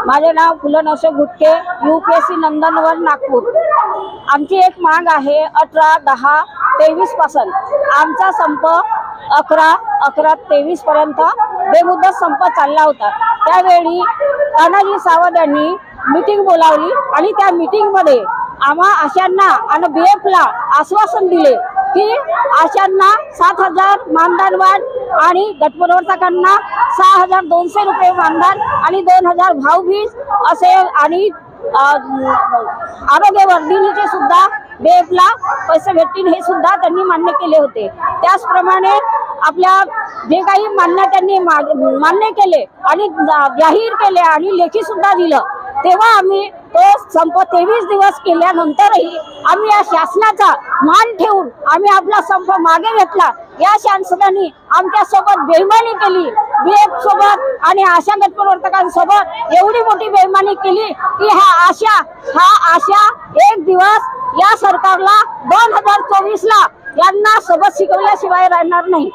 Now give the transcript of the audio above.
माझे नाव फुलन अशोक गुटके, UPSC नंदनवन नागपूर। आमची एक माग आहे 18/10/23 पासून। आमचा संप 11/11/23 पर्यंत बेमुदत संप चालला होता। त्यावेळी तानाजी सावंत यांनी मीटिंग बोलावली आणि त्या मीटिंग मध्ये आम्हा आशांना आणि BF ला आश्वासन दिले की आशांना 7,000 मानधन वाढ आणि गटप्रवर्तकांना 6,200 रुपये मानधन आणि 2,000 भाऊबीज असे आणि आरोग्य वर्धिनीचे सुद्धा BF ला पैसे भेटतील हे सुद्धा त्यांनी मान्य केले होते। त्याचप्रमाणे आपल्या जे काही मान्य त्यांनी मान्य केले आणि जाहीर केले आणि लेखी सुद्धा दिलं, तेव्हा आम्ही तो संप 23 दिवस केल्यानंतरही आम्ही या शासनाचा मान ठेवून आम्ही आपला संप मागे घेतला। या शासनाने आमच्या सोबत बेईमानी केली, BF सोबत आणि आशा गटप्रवर्तकांसोबत एवढी मोठी बेईमानी केली की हा आशा एक दिवस या सरकारला 2024 ला यांना सबक शिकवल्याशिवाय राहणार नाही।